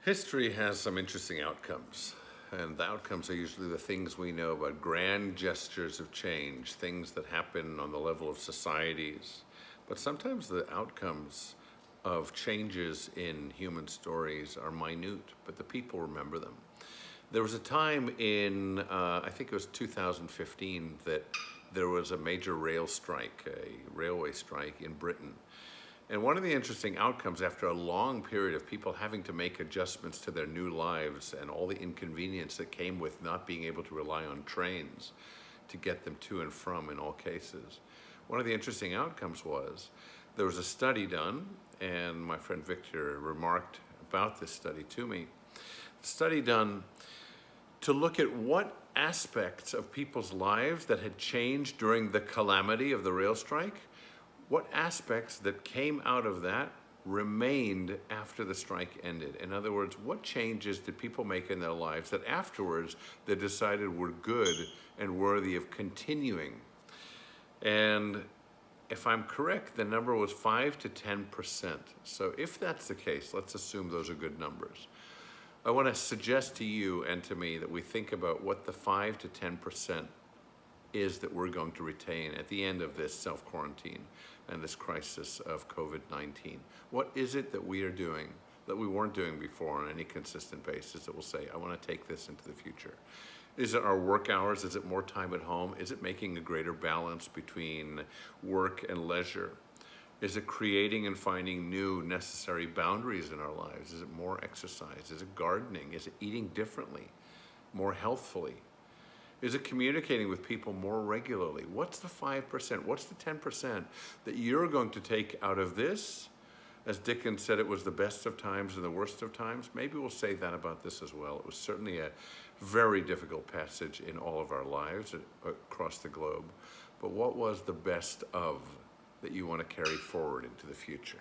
History has some interesting outcomes, and the outcomes are usually the things we know about grand gestures of change, things that happen on the level of societies. But sometimes the outcomes of changes in human stories are minute, but the people remember them. There was a time in, I think it was 2015, that there was a major railway strike in Britain. And one of the interesting outcomes after a long period of people having to make adjustments to their new lives and all the inconvenience that came with not being able to rely on trains to get them to and from in all cases, one of the interesting outcomes was there was a study done, and my friend Victor remarked about this study to me. Study done to look at what aspects of people's lives that had changed during the calamity of the rail strike, what aspects that came out of that remained after the strike ended. In other words, what changes did people make in their lives that afterwards they decided were good and worthy of continuing? And if I'm correct, the number was 5 to 10%. So if that's the case, let's assume those are good numbers. I want to suggest to you and to me that we think about what the 5 to 10% is that we're going to retain at the end of this self-quarantine and this crisis of COVID-19. What is it that we are doing that we weren't doing before on any consistent basis that will say, I want to take this into the future? Is it our work hours? Is it more time at home? Is it making a greater balance between work and leisure? Is it creating and finding new necessary boundaries in our lives? Is it more exercise? Is it gardening? Is it eating differently, more healthfully? Is it communicating with people more regularly? What's the 5%? What's the 10% that you're going to take out of this? As Dickens said, it was the best of times and the worst of times. Maybe we'll say that about this as well. It was certainly a very difficult passage in all of our lives across the globe. But what was the best of that you want to carry forward into the future?